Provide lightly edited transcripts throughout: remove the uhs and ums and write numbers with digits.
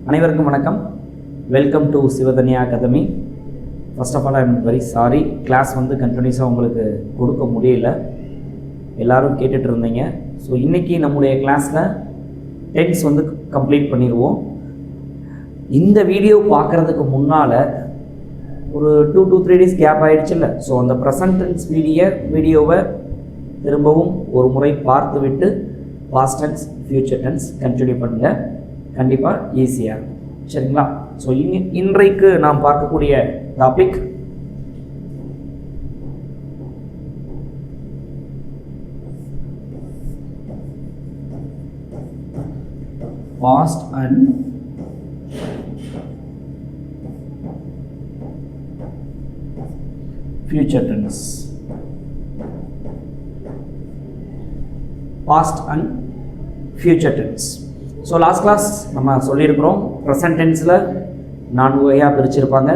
அனைவருக்கும் வணக்கம். Welcome to Sivadhanya academy. First of all I am very sorry, class கண்டினியூஸாக உங்களுக்கு கொடுக்க முடியல. எல்லோரும் கேட்டுட்டு இருந்தீங்க. ஸோ இன்றைக்கி நம்முடைய கிளாஸில் டென்ஸ் கம்ப்ளீட் பண்ணிடுவோம். இந்த வீடியோ பார்க்குறதுக்கு முன்னால் ஒரு 2 to 3 days கேப் ஆகிடுச்சுல்ல. ஸோ அந்த ப்ரெசன்ட் டென்ஸ் வீடியோவை திரும்பவும் ஒரு முறை பார்த்து விட்டு past tense future tense continue பண்ணுங்கள். கண்டிப்பாக ஈஸியாக இருக்கும். சரிங்களா? ஸோ இன்றைக்கு நாம் பார்க்கக்கூடிய topic past and future tense. Past and future tense. So last class நம்ம சொல்லியிருக்கிறோம், ப்ரெசன்ட் டென்ஸில் 4 வகையாக பிரிச்சிருப்பாங்க.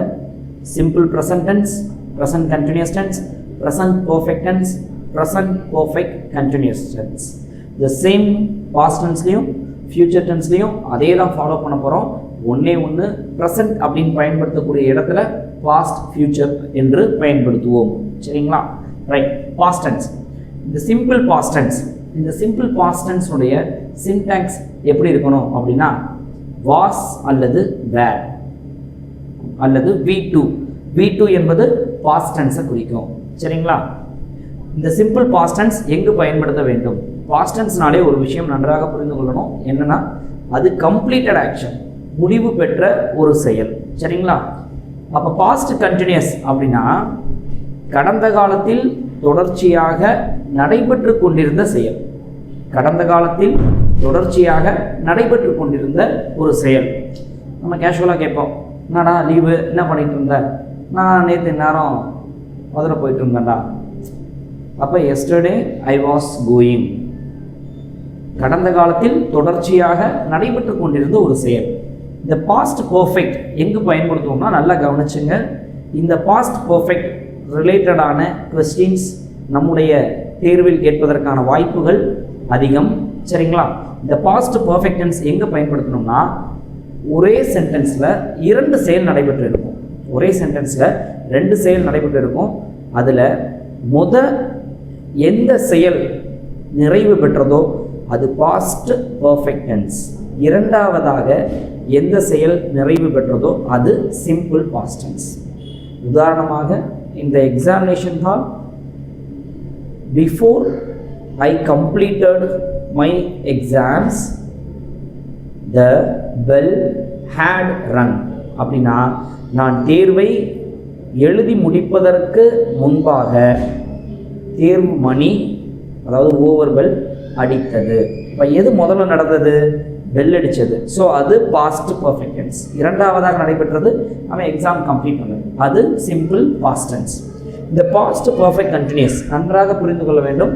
Simple present tense, present continuous tense, present perfect tense, present perfect continuous tense. The same past டென்ஸ்லேயும் ஃபியூச்சர் டென்ஸ்லேயும் அதே தான் ஃபாலோ பண்ண போகிறோம். ஒன்று ப்ரெசன்ட் அப்படின்னு பயன்படுத்தக்கூடிய இடத்துல பாஸ்ட் ஃபியூச்சர் என்று பயன்படுத்துவோம். சரிங்களா? ரைட். பாஸ்ட் டென்ஸ், இந்த சிம்பிள் பாஸ்ட் டென்ஸ், இந்த சிம்பிள் பாஸ்ட் டென்ஸுடைய சின்டாக்ஸ் எப்படி இருக்கணும் அப்படின்னா வாஸ் அல்லது வேர் அல்லது V2 என்பது பாஸ்ட் டென்ஸை குறிக்கும். சரிங்களா? இந்த சிம்பிள் பாஸ்ட் டென்ஸ் எங்கு பயன்படுத்த வேண்டும்? பாஸ்ட் டென்ஸ்னாலே ஒரு விஷயம் நன்றாக புரிந்து கொள்ளணும். என்னன்னா, அது கம்ப்ளீட்டட் ஆக்ஷன், முடிவு பெற்ற ஒரு செயல். சரிங்களா? அப்போ பாஸ்ட் கண்டினியூஸ் அப்படின்னா கடந்த காலத்தில் தொடர்ச்சியாக நடைபெற்று கொண்டிருந்த செயல். கடந்த காலத்தில் தொடர்ச்சியாக நடைபெற்று கொண்டிருந்த ஒரு செயல். நம்ம கேஷுவலாக கேட்போம், என்னடா லீவு, என்ன பண்ணிட்டு இருந்த? நான் நேற்று நேரம் மதுரை போயிட்டு இருந்தேன்டா. அப்போ எஸ்டர்டே ஐ வாஸ் கோயிங். கடந்த காலத்தில் தொடர்ச்சியாக நடைபெற்று கொண்டிருந்த ஒரு செயல். இந்த பாஸ்ட் பர்ஃபெக்ட் எங்கு பயன்படுத்துவோம்னா நல்லா கவனிச்சுங்க. இந்த பாஸ்ட் பர்ஃபெக்ட் ரிலேட்டடான கொஸ்டின்ஸ் நம்முடைய தேர்வில் கேட்பதற்கான வாய்ப்புகள் அதிகம். சரிங்களா? இந்த பாஸ்ட் பர்ஃபெக்ட் டென்ஸ் எங்கே பயன்படுத்தணும்னா ஒரே சென்டென்ஸில் 2 செயல் நடைபெற்று இருக்கும். ஒரே சென்டென்ஸில் 2 செயல் நடைபெற்று இருக்கும். அதில் எந்த செயல் நிறைவு பெற்றதோ அது பாஸ்ட் பர்ஃபெக்ட் டென்ஸ். இரண்டாவதாக எந்த செயல் நிறைவு பெற்றதோ அது சிம்பிள் பாஸ்ட் டென்ஸ். உதாரணமாக, இந்த examination hall, before I completed my exams the bell had rung. அப்படின்னா நான் தேர்வை எழுதி முடிப்பதற்கு முன்பாக தேர்வு மணி, அதாவது ஓவர் பெல் அடித்தது. இப்போ எது முதல்ல நடந்தது? பெல் அடித்தது. ஸோ அது பாஸ்ட் பர்ஃபெக்ட் டென்ஸ். இரண்டாவதாக நடைபெற்றது அவன் எக்ஸாம் கம்ப்ளீட் பண்ணது, அது சிம்பிள் பாஸ்ட் டென்ஸ். இந்த பாஸ்ட் பர்ஃபெக்ட் கண்டினியூஸ் நன்றாக புரிந்து கொள்ள வேண்டும்.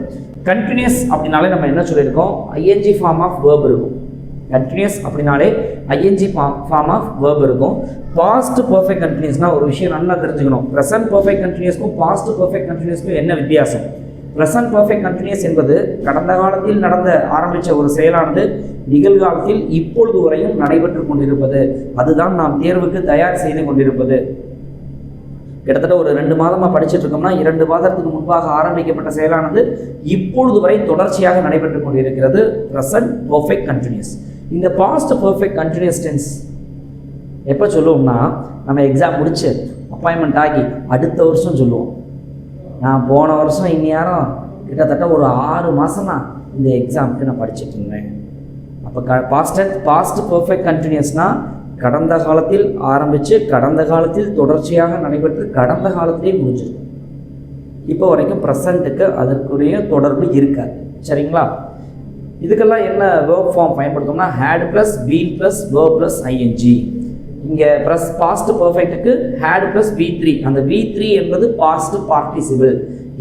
கண்டினியூஸ் அப்படின்னாலே நம்ம என்ன சொல்லியிருக்கோம்? ING ஃபார்ம் ஆஃப் வேர்ப் இருக்கும். கண்டினியூஸ் அப்படின்னாலே ING ஃபார்ம் ஆஃப் வேர்ப் இருக்கும். பாஸ்ட் பர்ஃபெக்ட் கண்டினியூஸ்னால் ஒரு விஷயம் நல்லா தெரிஞ்சுக்கணும். ப்ரெசன்ட் பர்ஃபெக்ட் கண்டினியூஸ்க்கும் பாஸ்ட் பர்ஃபெக்ட் கண்டினியூஸ்க்கும் என்ன வித்தியாசம்? ப்ரெசன்ட் பர்ஃபெக்ட் கண்டினியூஸ் என்பது கடந்த காலத்தில் ஆரம்பித்த ஒரு செயலானது நிகழ்காலத்தில் இப்பொழுது வரையும் நடைபெற்று கொண்டிருப்பது. அதுதான் நாம் தேர்வுக்கு தயார் செய்து கொண்டிருப்பது. கிட்டத்தட்ட ஒரு 2 மாதமாக படிச்சுட்டு இருக்கோம்னா 2 மாதத்துக்கு முன்பாக ஆரம்பிக்கப்பட்ட செயலானது இப்பொழுது வரை தொடர்ச்சியாக நடைபெற்று கொண்டிருக்கிறது. Present perfect continuous. இந்த பாஸ்ட் பர்ஃபெக்ட் கண்டினியூஸ் டென்ஸ் எப்போ சொல்லுவோம்னா, நம்ம எக்ஸாம் முடிச்சு அப்பாயின்மெண்ட் ஆகி அடுத்த வருஷம் சொல்லுவோம். நான் போன வருஷம் இந்நேரம் கிட்டத்தட்ட ஒரு 6 மாதம் இந்த எக்ஸாமுக்கு நான் படிச்சுட்டு இருந்தேன். அப்போ பாஸ்ட் பர்ஃபெக்ட் கண்டினியூஸ்னால் கடந்த காலத்தில் ஆரம்பித்து கடந்த காலத்தில் தொடர்ச்சியாக நடைபெற்று கடந்த காலத்திலே முடிஞ்சிருக்கும். இப்போ வரைக்கும் ப்ரெசண்ட்டுக்கு அதற்குரிய தொடர்பு இருக்காது. சரிங்களா? இதுக்கெல்லாம் என்ன வேர்ப் ஃபார்ம் பயன்படுத்தோம்னா had plus been plus verb plus ING. இங்கே பாஸ்ட் பர்ஃபெக்ட்டுக்கு ஹேட் ப்ளஸ் V3. அந்த V3 என்பது பாஸ்ட் பார்ட்டிசிபிள்.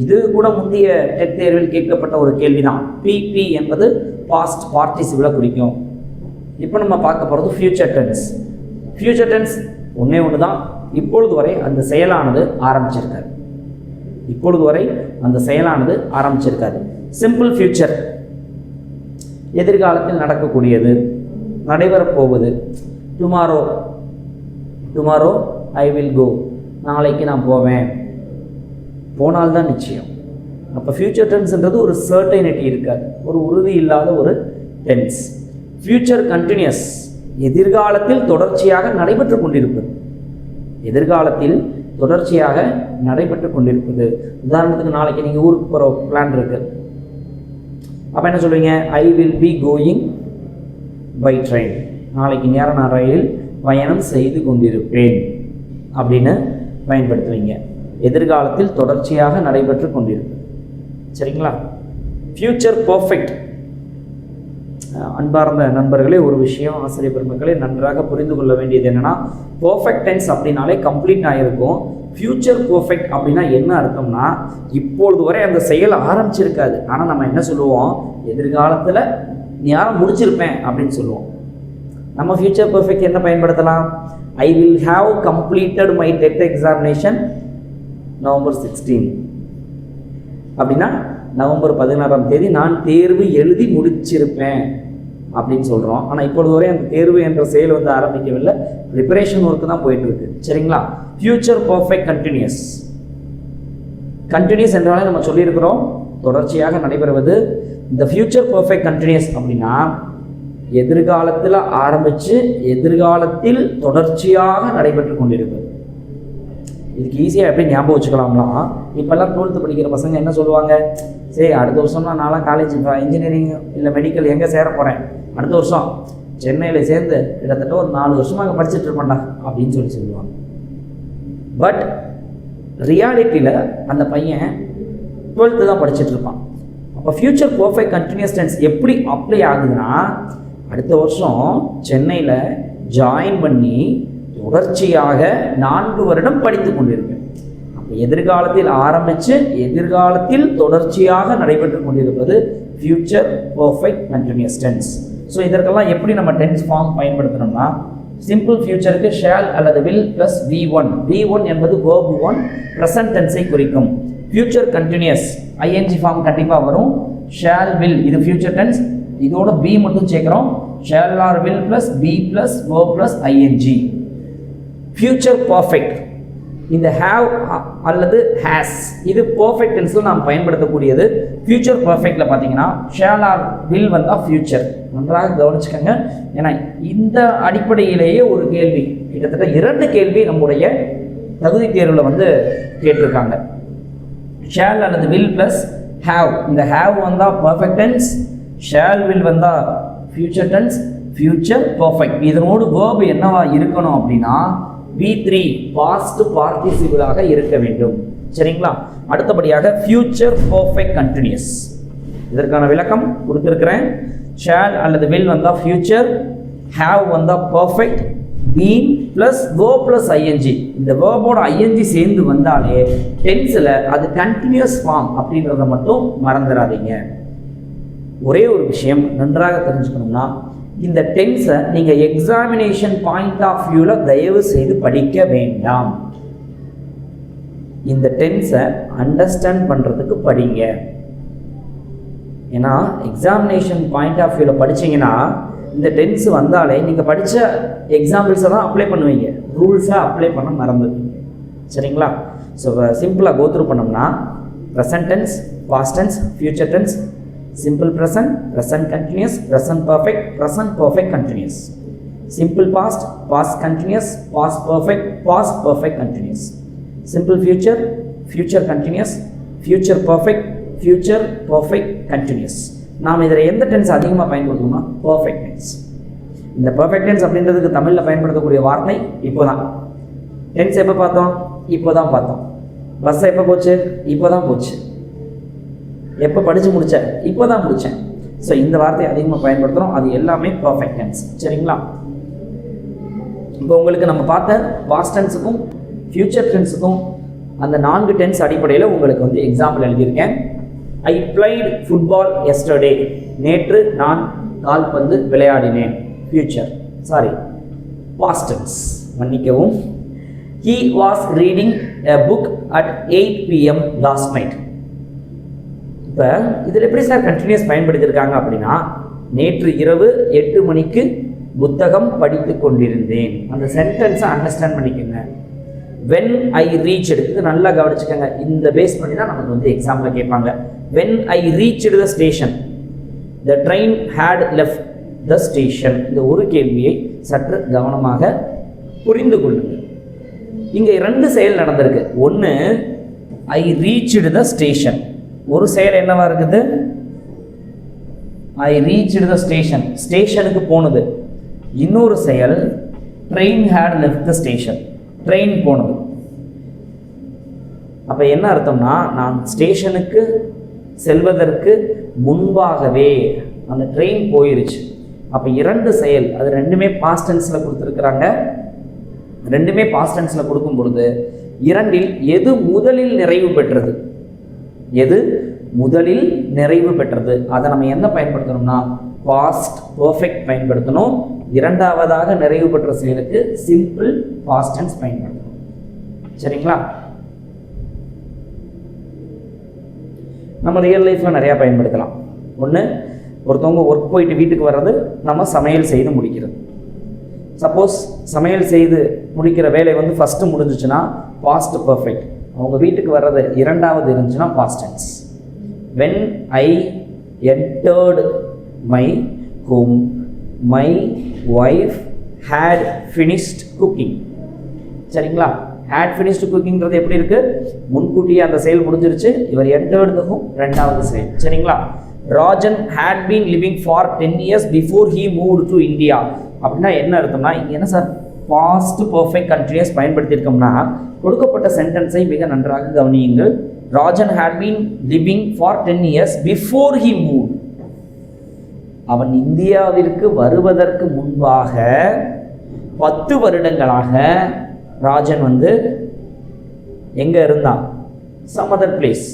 இது கூட முந்தைய டெட் தேர்வில் கேட்கப்பட்ட ஒரு கேள்விதான். PP என்பது பாஸ்ட் பார்ட்டிசிபிளை குறிக்கும். இப்போ நம்ம பார்க்க போகிறது ஃபியூச்சர் டென்ஸ். ஃபியூச்சர் டென்ஸ் ஒன்று தான். இப்பொழுது வரை அந்த செயலானது ஆரம்பிச்சிருக்காது. சிம்பிள் ஃபியூச்சர் எதிர்காலத்தில் நடக்கக்கூடியது, நடைபெறப்போவது. டுமாரோ ஐ வில் கோ, நாளைக்கு நான் போவேன், போனால்தான் நிச்சயம். அப்போ ஃப்யூச்சர் டென்ஸ்ன்றது ஒரு சர்டைனிட்டி இருக்காது, ஒரு உறுதி இல்லாத ஒரு டென்ஸ். ஃப்யூச்சர் கண்டினியூஸ், எதிர்காலத்தில் தொடர்ச்சியாக நடைபெற்று கொண்டிருப்பது, எதிர்காலத்தில் தொடர்ச்சியாக நடைபெற்று கொண்டிருப்பது. உதாரணத்துக்கு நாளைக்கு நீங்கள் ஊருக்கு போகிற பிளான் இருக்கு, அப்போ என்ன சொல்லுவீங்க? I will be going by train, நாளைக்கு நேரம் நான் ரயிலில் பயணம் செய்து கொண்டிருப்பேன் அப்படின்னு பயன்படுத்துவீங்க. எதிர்காலத்தில் தொடர்ச்சியாக நடைபெற்று கொண்டிருப்பது. சரிங்களா? Future perfect. அன்பார்ந்த நண்பர்களே, ஒரு விஷயம் ஆசிரியர் பெருமக்களே நன்றாக புரிந்து கொள்ள வேண்டியது என்னன்னா, பர்ஃபெக்ட் டென்ஸ் அப்படின்னாலே கம்ப்ளீட் ஆகிருக்கும். ஃப்யூச்சர் பர்ஃபெக்ட் அப்படின்னா என்ன அர்த்தம்னா, இப்பொழுது வரை அந்த செயல் ஆரம்பிச்சிருக்காது, ஆனால் நம்ம என்ன சொல்லுவோம்? எதிர்காலத்தில் யாரும் முடிச்சிருப்பேன் அப்படின்னு சொல்லுவோம். நம்ம ஃப்யூச்சர் பர்ஃபெக்ட் என்ன பயன்படுத்தலாம்? I will have completed my TET examination November 16 அப்படின்னா நவம்பர் 16ஆம் தேதி நான் தேர்வு எழுதி முடிச்சிருப்பேன் அப்படின்னு சொல்கிறோம். ஆனால் இப்பொழுது வரை அந்த தேர்வு என்ற செயல் வந்து ஆரம்பிக்கவில்லை, ப்ரிப்பரேஷன் ஒர்க்கு தான் போயிட்டு இருக்கு. சரிங்களா? Future perfect continuous. கண்டினியூஸ் என்றாலே நம்ம சொல்லியிருக்கிறோம் தொடர்ச்சியாக நடைபெறுவது. இந்த ஃப்யூச்சர் பர்ஃபெக்ட் கண்டினியூஸ் அப்படின்னா எதிர்காலத்தில் ஆரம்பித்து எதிர்காலத்தில் தொடர்ச்சியாக நடைபெற்று கொண்டிருப்பது. இதுக்கு ஈஸியாக எப்படி ஞாபகம் வச்சுக்கலாம்னா, இப்போல்லாம் 12th படிக்கிற பசங்க என்ன சொல்லுவாங்க? சரி, அடுத்த வருஷம் நான்லாம் காலேஜ் இன்ஜினியரிங் இல்லை மெடிக்கல் எங்கே சேர போகிறேன், அடுத்த வருஷம் சென்னையில் சேர்ந்து கிட்டத்தட்ட ஒரு 4 வருஷமாக படிச்சுட்டு இருப்பேன்டா அப்படின்னு சொல்லுவாங்க. பட் ரியாலிட்டியில் அந்த பையன் 12th தான் படிச்சுட்டு இருப்பான். அப்போ ஃப்யூச்சர் பர்ஃபெக்ட் கண்டினியூஸ் டென்ஸ் எப்படி அப்ளை ஆகுதுன்னா, அடுத்த வருஷம் சென்னையில் ஜாயின் பண்ணி தொடர்ச்சியாக 4 வருடம் படித்து கொண்டிருப்பேன். அப்போ எதிர்காலத்தில் ஆரம்பித்து எதிர்காலத்தில் தொடர்ச்சியாக நடைபெற்று கொண்டிருப்பது future perfect continuous tense. So இதற்கெல்லாம் எப்படி நம்ம டென்ஸ் ஃபார்ம் பயன்படுத்தணும்னா, சிம்பிள் ஃபியூச்சருக்கு ஷேல் அல்லது வில் ப்ளஸ் V1. V1 என்பது verb 1 ப்ரெசன்ட் டென்ஸை குறிக்கும். ஃப்யூச்சர் கண்டினியூஸ் ING ஃபார்ம் கண்டிப்பாக வரும். ஷேல் வில் இது ஃப்யூச்சர் டென்ஸ், இதோட பி மட்டும் சேர்க்குறோம். Shall or will plus be plus verb plus ING. Future perfect இந்த ஹேவ் அல்லது ஹேஸ் இது பர்ஃபெக்ட் டென்ஸில் நாம் பயன்படுத்தக்கூடியது. ஃப்யூச்சர் பர்ஃபெக்டில் பார்த்தீங்கன்னா ஷேல் ஆர் வில் வந்தால் ஃப்யூச்சர். நன்றாக கவனிச்சுக்கோங்க, ஏன்னா இந்த அடிப்படையிலேயே ஒரு கேள்வி, கிட்டத்தட்ட 2 கேள்வி நம்முடைய தகுதி தேர்வில் வந்து கேட்டிருக்காங்க. ஷேல் அல்லது வில் ப்ளஸ் ஹேவ், இந்த ஹேவ் வந்தால் பர்ஃபெக்ட் டென்ஸ், ஷேல் வில் வந்தால் ஃப்யூச்சர் டென்ஸ், ஃப்யூச்சர் பர்ஃபெக்ட். இதனோடு வேர்பு என்னவா இருக்கணும் அப்படின்னா V3 பாஸ்ட் பார்ட்டிசிபிளாக இருக்க வேண்டும். சரிங்களா? அடுத்தபடியாக ஃப்யூச்சர் பர்ஃபெக்ட் கண்டினியூஸ், இதற்கான விளக்கம் கொடுத்துருக்கிறேன். ஷேல் அல்லது வில் வந்தால் ஃப்யூச்சர், ஹேவ் வந்தால் perfect, been plus verb plus ING. இந்த வேர்போட ING சேர்ந்து வந்தாலே டென்ஸில் அது கண்டினியூஸ் ஃபார்ம் அப்படின்றத மட்டும் மறந்துடாதீங்க. ஒரே ஒரு விஷயம் நன்றாக தெரிஞ்சுக்கணும்னா, இந்த டென்ஸை நீங்கள் எக்ஸாமினேஷன் பாயிண்ட் ஆஃப் வியூவில் தயவு செய்து படிக்க வேண்டாம். இந்த டென்ஸை அண்டர்ஸ்டாண்ட் பண்ணுறதுக்கு படிங்க. ஏன்னா எக்ஸாமினேஷன் பாயிண்ட் ஆஃப் வியூவில் படித்தீங்கன்னா இந்த டென்ஸ் வந்தாலே நீங்கள் படித்த எக்ஸாம்பிள்ஸை தான் அப்ளை பண்ணுவீங்க, ரூல்ஸை அப்ளை பண்ண மறந்துடுவீங்க. சரிங்களா? ஸோ சிம்பிளாக கோத்ரூ பண்ணோம்னா, present tense, past tense, future tense, simple present, present continuous, present perfect continuous, simple past, past continuous, past perfect continuous, simple future, future continuous, future perfect continuous. நாம் இதில் எந்த tense அதிகமாக பயன்படுத்தணும்னா perfect tense. இந்த perfect tense அப்படின்றதுக்கு தமிழில் பயன்படுத்தக்கூடிய வார்த்தை இப்போ தான். டென்ஸ் எப்போ பார்த்தோம்? இப்போ தான் பார்த்தோம். பஸ்ஸை எப்போ போச்சு? இப்போ தான் போச்சு. எப்போ படித்து முடித்தேன்? இப்போ தான் முடித்தேன். ஸோ இந்த வார்த்தையை அதிகமாக பயன்படுத்துகிறோம், அது எல்லாமே பர்ஃபெக்ட் டென்ஸ். சரிங்களா? இப்போ உங்களுக்கு நம்ம பார்த்த பாஸ்ட் டென்ஸுக்கும் ஃப்யூச்சர் டென்ஸுக்கும் அந்த 4 டென்ஸ் அடிப்படையில் உங்களுக்கு வந்து எக்ஸாம்பிள் எழுதியிருக்கேன். ஐ பிளைட் ஃபுட்பால் எஸ்டர்டே, நேற்று நான் கால்பந்து விளையாடினேன். ஃப்யூச்சர், பாஸ்ட் டென்ஸ், மன்னிக்கவும். He was reading a book at 8 PM last night. இப்போ இதில் எப்படி சார் கண்டினியூஸ் பயன்படுத்தியிருக்காங்க அப்படின்னா, நேற்று இரவு 8 மணிக்கு புத்தகம் படித்து கொண்டிருந்தேன். அந்த சென்டென்ஸை அண்டர்ஸ்டாண்ட் பண்ணிக்கோங்க. when I reached, இது நல்லா கவனிச்சுக்கோங்க. இந்த பேஸ் பண்ணி தான் நமக்கு வந்து எக்ஸாம்பிள் கேட்பாங்க. when I reached the station, the train had left the station. இந்த ஒரு கேள்வியை சற்று கவனமாக புரிந்து கொள்ளுங்கள். இங்கே 2 செயல் நடந்திருக்கு. ஒன்று I reached the station, ஒரு செயல் என்னவா இருக்குது? I reached the station, ஸ்டேஷனுக்கு போனது. இன்னொரு செயல் train had left the station, train போனது. அப்போ என்ன அர்த்தம்னா, நான் ஸ்டேஷனுக்கு செல்வதற்கு முன்பாகவே அந்த ட்ரெயின் போயிருச்சு. அப்போ 2 செயல், அது ரெண்டுமே பாஸ்ட் டென்ஸில் கொடுத்துருக்குறாங்க. ரெண்டுமே பாஸ்ட் டென்ஸில் கொடுக்கும் பொழுது 2இல் எது முதலில் நிறைவு பெற்றது? எது முதலில் நிறைவு பெற்றது? அதை நம்ம என்ன பயன்படுத்தணும்னா பாஸ்ட் பர்ஃபெக்ட் பயன்படுத்தணும். இரண்டாவதாக நிறைவு பெற்ற செயலுக்கு சிம்பிள் பாஸ்ட் டென்ஸ் பயன்படுத்தணும். சரிங்களா? நம்ம ரியல் லைஃப்பில் நிறையா பயன்படுத்தலாம். ஒன்று, ஒருத்தவங்க ஒர்க் போயிட்டு வீட்டுக்கு வர்றது, நம்ம சமையல் செய்து முடிக்கிறது. சப்போஸ் சமையல் செய்து முடிக்கிற வேலை வந்து ஃபஸ்ட்டு முடிஞ்சிச்சுன்னா பாஸ்ட் பர்ஃபெக்ட். அவங்க வீட்டுக்கு வர்றது இரண்டாவது இருந்துச்சுன்னா past tense. when I entered my home, my wife had finished cooking. சரிங்களா? had finished cookingன்றது எப்படி இருக்கு? முன்கூட்டியே அந்த செயல் முடிஞ்சிருச்சு. இவர் entered the home, ரெண்டாவது செயல். சரிங்களா? Rajan had been living for 10 years before he moved to India. அப்படின்னா என்ன அர்த்தம்னா, இங்கே என்ன சார் பாஸ்ட் பர்ஃபெக்ட் கண்டினியூஸ் பயன்படுத்தியிருக்கோம்னா, கொடுக்கப்பட்ட சென்டென்ஸை மிக நன்றாக கவனியுங்கள். Rajan had been living for 10 years before he moved. அவன் இந்தியாவிற்கு வருவதற்கு முன்பாக 10 வருடங்களாக ராஜன் வந்து எங்கே இருந்தான்? some other place.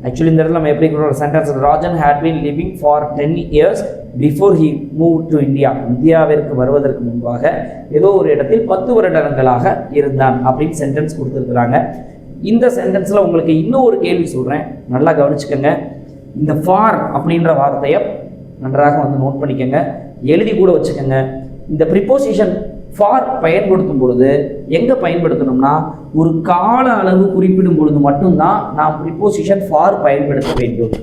ஆக்சுவலி இந்த இடத்துல நம்ம எப்படி கொடுக்குற sentence, Rajan had been living for 10 years before he moved to India. இந்தியாவிற்கு வருவதற்கு முன்பாக ஏதோ ஒரு இடத்தில் 10 வருடங்களாக இருந்தான் அப்படின்னு சென்டென்ஸ் கொடுத்துருக்குறாங்க. இந்த சென்டென்ஸில் உங்களுக்கு இன்னும் ஒரு கேள்வி சொல்கிறேன், நல்லா கவனிச்சுக்கோங்க. இந்த ஃபார் அப்படின்ற வார்த்தையை நன்றாக வந்து நோட் பண்ணிக்கோங்க, எழுதி கூட வச்சுக்கோங்க. இந்த ப்ரிப்போசிஷன் ஃபார் பயன்படுத்தும் பொழுது எங்கே பயன்படுத்தணும்னா, ஒரு கால அளவு குறிப்பிடும் பொழுது மட்டும்தான் நாம் ப்ரிப்போசிஷன் ஃபார் பயன்படுத்த வேண்டும்.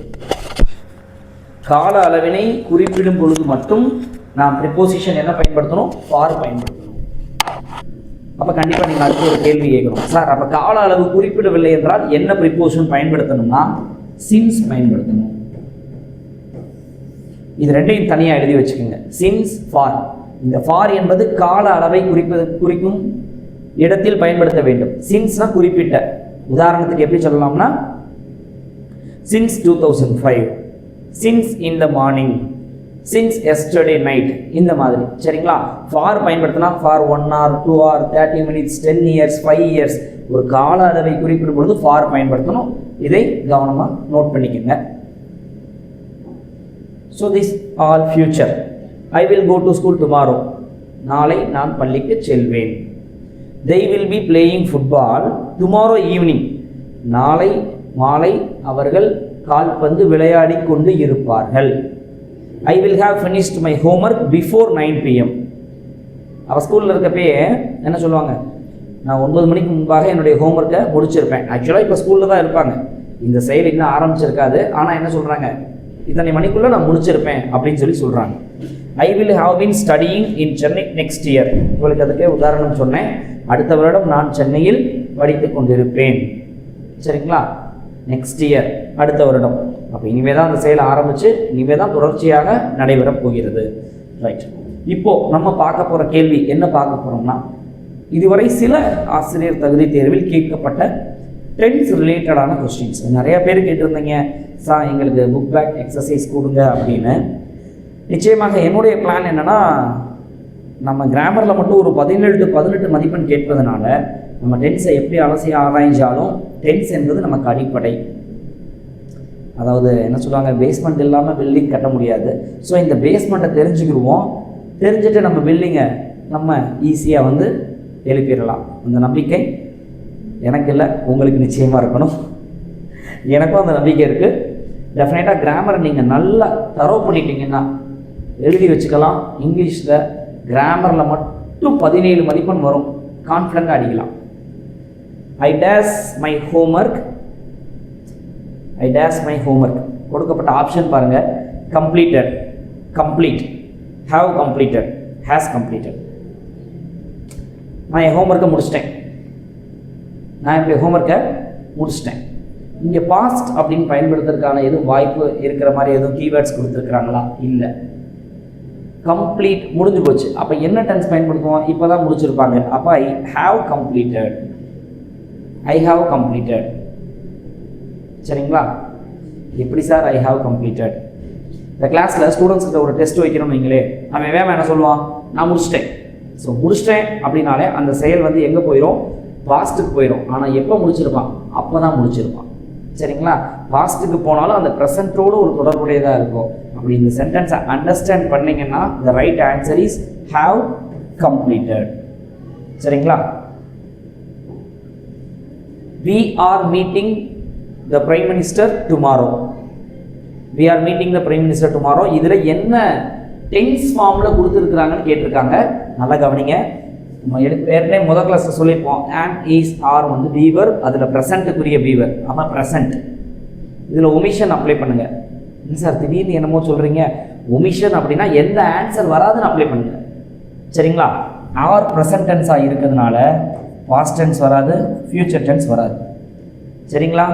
கால அளவினை குறிப்பிடும் பொழுது மட்டும் நாம் ப்ரிப்போசிஷன் என்ன பயன்படுத்தணும்? ஃபார் பயன்படுத்தணும். அப்போ கண்டிப்பாக நீங்கள் அதுக்கு ஒரு கேள்வி கேட்கணும், சார் அப்போ கால அளவு குறிப்பிடவில்லை என்றால் என்ன ப்ரிப்போசிஷன் பயன்படுத்தணும்னா சின்ஸ் பயன்படுத்தணும். இது ரெண்டையும் தனியாக எழுதி வச்சுக்கோங்க. Since, for. இந்த ஃபார் என்பது கால அளவை குறிக்கும் இடத்தில் பயன்படுத்த வேண்டும். சின்ஸ்னா குறிப்பிட்ட. உதாரணத்துக்கு எப்படி சொல்லலாம்னா, since 2005, since in the morning, since yesterday night, இந்த மாதிரி. சரிங்களா? ஃபார் பயன்படுத்தினா for 1 hour, 2 hour, 30 minutes, 10 years, 5 years, ஒரு கால அளவை குறிப்பிடும் பொழுது ஃபார் பயன்படுத்தணும். இதை கவனமாக நோட் பண்ணிக்கோங்க. So this all future. I will go to school tomorrow. நாளை நான் பள்ளிக்கு செல்வேன். They will be playing football tomorrow evening. நாளை மாலை அவர்கள் கால்பந்து விளையாடி கொண்டு இருப்பார்கள். I will have finished my homework before 9 PM. அவள் ஸ்கூலில் இருக்கப்பே என்ன சொல்லுவாங்க, நான் 9 மணிக்கு முன்பாக என்னுடைய ஹோம்ஒர்க்கை முடிச்சிருப்பேன். ஆக்சுவலாக இப்போ ஸ்கூலில் தான் இருப்பாங்க, இந்த செயல் இன்னும் ஆரம்பிச்சிருக்காது. ஆனால் என்ன சொல்கிறாங்க, இத்தனை மணிக்குள்ளே நான் முடிச்சிருப்பேன் அப்படின்னு சொல்லி சொல்கிறாங்க. I will have been studying in Chennai next year. உங்களுக்கு அதுக்கே உதாரணம் சொன்னேன். அடுத்த வருடம் நான் சென்னையில் படித்து கொண்டிருப்பேன். சரிங்களா? நெக்ஸ்ட் இயர், அடுத்த வருடம். அப்போ இனிமே தான் அந்த செயல் ஆரம்பித்து இனிமே தான் தொடர்ச்சியாக நடைபெறப் போகிறது. ரைட். இப்போது நம்ம பார்க்க போகிற கேள்வி என்ன பார்க்க போகிறோம்னா, இதுவரை சில ஆசிரியர் தகுதி தேர்வில் கேட்கப்பட்ட டென்ஸ் ரிலேட்டடான கொஸ்டின்ஸ். நிறையா பேர் கேட்டிருந்தீங்க, சார் எங்களுக்கு புக் பேக் எக்ஸசைஸ் கொடுங்க அப்படின்னு. நிச்சயமாக என்னுடைய பிளான் என்னென்னா, நம்ம கிராமரில் மட்டும் ஒரு 17 to 18 மதிப்பெண் கேட்பதனால நம்ம டென்ஸை எப்படி அலசி ஆராய்ஞ்சாலும் டென்ஸ் என்பது நமக்கு அடிப்படை. அதாவது என்ன சொல்லுவாங்க, பேஸ்மெண்ட் இல்லாமல் பில்டிங் கட்ட முடியாது. ஸோ இந்த பேஸ்மெண்ட்டை தெரிஞ்சுக்கிடுவோம். தெரிஞ்சுட்டு நம்ம பில்டிங்கை நம்ம ஈஸியாக வந்து எழுப்பிடலாம். அந்த நம்பிக்கை எனக்கு இல்லை, உங்களுக்கு நிச்சயமாக இருக்கணும். எனக்கும் அந்த நம்பிக்கை இருக்குது. டெஃபினட்டாக கிராமரை நீங்கள் நல்லா தரவு பண்ணிட்டீங்கன்னா எழுதி வச்சுக்கலாம். இங்கிலீஷில் கிராமரில் மட்டும் 17 மதிப்பெண் வரும், கான்ஃபிடண்ட்டாக அடிக்கலாம். I does my homework, I does my homework. கொடுக்கப்பட்ட ஆப்ஷன் பாருங்கள், completed, complete, have completed, has completed. நான் என் ஹோம்ஒர்க்கை முடிச்சிட்டேன், நான் என்னுடைய ஹோம்ஒர்க்கை முடிச்சிட்டேன். இங்கே பாஸ்ட் அப்படின்னு பயன்படுத்துறதுக்கான எதுவும் வாய்ப்பு இருக்கிற மாதிரி எதுவும் கீவேர்ட்ஸ் கொடுத்துருக்குறாங்களா? இல்லை. கம்ப்ளீட் முடிஞ்சு போச்சு. அப்போ என்ன டென்ஸ் பயன்படுத்துவோம்? இப்போ தான் முடிச்சிருப்பாங்க. அப்போ I have completed, I have completed. சரிங்களா? எப்படி சார் ஐ ஹாவ் கம்ப்ளீட்டட்? இந்த கிளாஸில் ஸ்டூடெண்ட்ஸ்கிட்ட ஒரு டெஸ்ட் வைக்கணும்னு நீங்களே, அவன் வேலை என்ன சொல்லுவான்? நான் முடிச்சிட்டேன். ஸோ முடிச்சிட்டேன் அப்படின்னாலே அந்த செயல் வந்து எங்கே போயிடும்? பாஸ்ட்டுக்கு போயிடும். ஆனால் எப்போ முடிச்சிருப்பான்? அப்போ தான் முடிச்சிருப்பான். சரிங்களா? பாஸ்ட்டுக்கு போனாலும் அந்த ப்ரெசண்ட்டோடு ஒரு தொடர்புடையதாக இருக்கும். அப்படி இந்த சென்டென்ஸை அண்டர்ஸ்டாண்ட் பண்ணிங்கன்னா த right answer is have completed. சரிங்களா? We are meeting the Prime Minister tomorrow. We are meeting the Prime Minister tomorrow. இதில் என்ன டென்ஸ் ஃபார்மில் கொடுத்துருக்குறாங்கன்னு கேட்டிருக்காங்க. நல்லா கவனிங்க. நம்ம ஏற்கனவே முதல் கிளாஸில் சொல்லியிருப்போம், அண்ட் இஸ் ஆர் வந்து பீவர், அதில் ப்ரெசண்ட்டுக்குரிய பீவர், ஆமாம் ப்ரெசண்ட். இதில் ஒமிஷன் அப்ளை பண்ணுங்கள். என்ன சார் திடீர்னு என்னமோ சொல்கிறீங்க? ஒமிஷன் அப்படின்னா எந்த ஆன்சர் வராதுன்னு அப்ளை பண்ணுங்கள். சரிங்களா? ஆர் ப்ரெசன்ட் டென்ஸாக இருக்கிறதுனால பாஸ்ட் டென்ஸ் வராது, ஃபியூச்சர் டென்ஸ் வராது. சரிங்களா?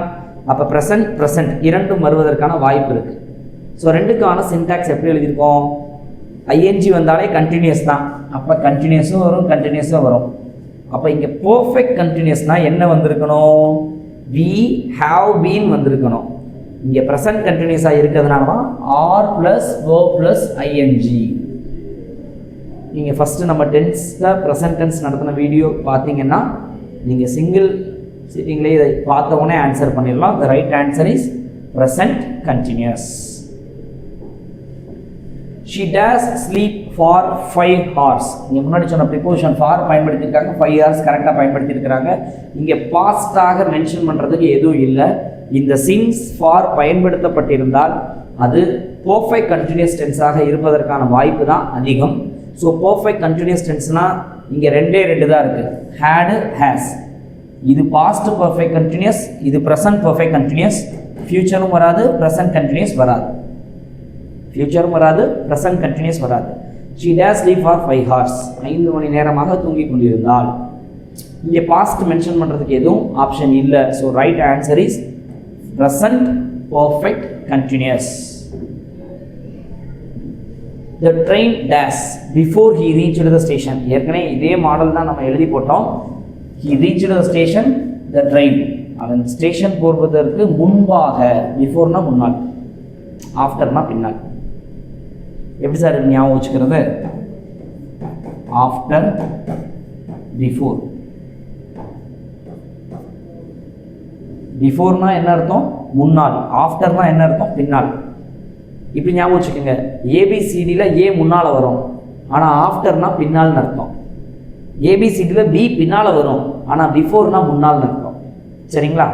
அப்போ ப்ரெசன்ட் இரண்டும் வருவதற்கான வாய்ப்பு இருக்குது. ஸோ ரெண்டுக்கான சின்டாக்ஸ் எப்படி எழுதியிருக்கோம்? ஐஎன்ஜி வந்தாலே கண்டினியூஸ் தான். அப்போ கண்டினியூஸும் வரும், கண்டினியூஸும் வரும். அப்போ இங்கே பர்ஃபெக்ட் கண்டினியூஸ்னால் என்ன வந்திருக்கணும்? வி ஹாவ் பீன் வந்திருக்கணும். இங்கே ப்ரெசன்ட் கண்டினியூஸாக இருக்கிறதுனால தான் are plus verb plus ING. நீங்கள் ஃபஸ்ட்டு நம்ம டென்ஸில் ப்ரெசன்ட் டென்ஸ் நடத்தின வீடியோ பார்த்தீங்கன்னா நீங்கள் சிங்கிள் சிட்டிங்லேயே இதை பார்த்த உடனே ஆன்சர் பண்ணிடலாம். The right answer is present continuous. She does sleep for 5 hours. இங்கே முன்னாடி சொன்ன ப்ரிப்போசிஷன் ஃபார் பயன்படுத்தியிருக்காங்க, 5 hours கரெக்டாக பயன்படுத்தியிருக்கிறாங்க. இங்கே பாஸ்டாக மென்ஷன் பண்ணுறதுக்கு எதுவும் இல்லை. இந்த சின்ஸ் ஃபார் பயன்படுத்தப்பட்டிருந்தால் அது பர்ஃபெக்ட் கண்டினியூஸ் டென்ஸாக இருப்பதற்கான வாய்ப்பு தான் அதிகம். ஸோ பர்ஃபெக்ட் கண்டினியூஸ் டென்ஸ்னால் இங்கே ரெண்டே தான் இருக்குது, ஹேடு, ஹேஸ். இது பாஸ்ட் பர்ஃபெக்ட் கண்டினியூஸ், இது ப்ரெசன்ட் பர்ஃபெக்ட் கண்டினியூஸ். ஃபியூச்சரும் வராது, ப்ரெசன்ட் கண்டினியூஸ் வராது. ஃபியூச்சரும் வராது, ப்ரெசன்ட் கண்டினியூஸ் வராது. She does sleep for 5 hours. 5 மணி நேரமாக தூங்கிக் கொண்டிருந்தால். இங்கே பாஸ்ட் மென்ஷன் பண்ணுறதுக்கு எதுவும் ஆப்ஷன் இல்லை. So right answer is present perfect continuous. The train dash before he reached the station. ஏற்கனவே இதே மாடல் தான் நம்ம எழுதி போட்டோம். He reached the station, the train. அவன் ஸ்டேஷன் போவதற்கு முன்பாக, பிஃபோர்னா முன்னால், ஆஃப்டர்னா பின்னால். எப்படி சார் ஞாபகம் வச்சுக்கிறது? After, before. பிஃபோர்னா என்ன அர்த்தம்? முன்னால். ஆஃப்டர்னா என்ன அர்த்தம்? பின்னால். இப்படி ஞாபகம் வச்சுக்கோங்க. ஏபிசிடியில் ஏ முன்னால் வரும், ஆனால் ஆஃப்டர்னா பின்னால்னு அர்த்தம். ஏபிசிடியில் பி பின்னால் வரும், ஆனால் பிஃபோர்னா முன்னால்னு அர்த்தம். சரிங்களா?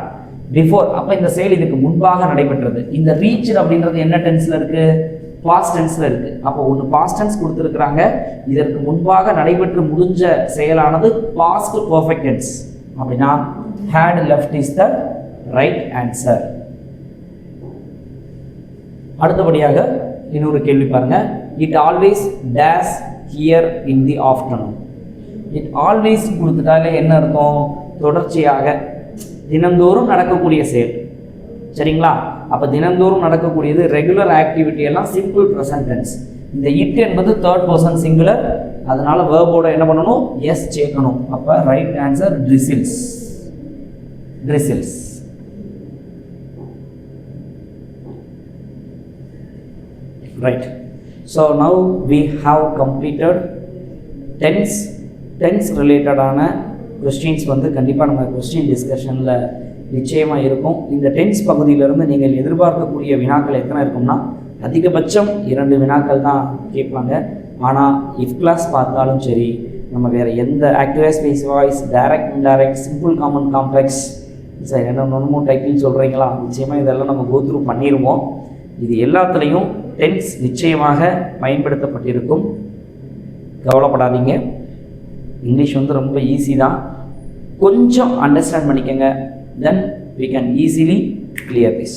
பிஃபோர். அப்போ இந்த செயல் இதுக்கு முன்பாக நடைபெற்றது. இந்த ரீச் அப்படின்றது என்ன டென்ஸில் இருக்குது? பாஸ்ட் டென்ஸில் இருக்குது. அப்போ ஒன்று பாஸ்ட் டென்ஸ் கொடுத்துருக்குறாங்க, இதற்கு முன்பாக நடைபெற்று முடிஞ்ச செயலானது பாஸ்ட் பர்ஃபெக்ட் டென்ஸ். அப்படின்னா had left is the right answer. அடுத்தபடியாக இன்னொரு கேள்வி பாருங்க. It always does here in the afternoon. It always கொடுத்துட்டாலே என்ன அர்த்தம்? தொடர்ச்சியாக, தினந்தோறும் நடக்கக்கூடிய செயல். சரிங்களா? அப்போ தினந்தோறும் நடக்கக்கூடியது ரெகுலர் ஆக்டிவிட்டி எல்லாம் சிம்பிள் ப்ரெசன்ட் டென்ஸ். இந்த இட் என்பது தேர்ட் பர்சன் சிங்குலர், அதனால வேர்போட என்ன பண்ணணும்? எஸ் சேர்க்கணும். அப்போ right answer drizzles. Drizzles. Right. So now we have completed tense related ஆன questions வந்து கண்டிப்பாக நம்ம கொஸ்டின் டிஸ்கஷனில் நிச்சயமாக இருக்கும். இந்த டென்ஸ் பகுதியிலிருந்து நீங்கள் எதிர்பார்க்கக்கூடிய வினாக்கள் எத்தனை இருக்கும்னா அதிகபட்சம் 2 வினாக்கள் தான் கேட்பாங்க. ஆனால் இஃப் கிளாஸ் பார்த்தாலும் சரி, நம்ம வேறு எந்த activise space voice, direct indirect, simple common complex, sir என்ன ஒன்றுமோ டைட்டில் சொல்கிறீங்களா? நிச்சயமாக இதெல்லாம் நம்ம கோத்ரூ பண்ணிடுவோம். இது எல்லாத்துலேயும் டென்ஸ் நிச்சயமாக பயன்படுத்தப்பட்டிருக்கும். கவலைப்படாதீங்க. இங்கிலீஷ் வந்து ரொம்ப ஈஸி தான். கொஞ்சம் அண்டர்ஸ்டாண்ட் பண்ணிக்கங்க, தென் we can easily clear this.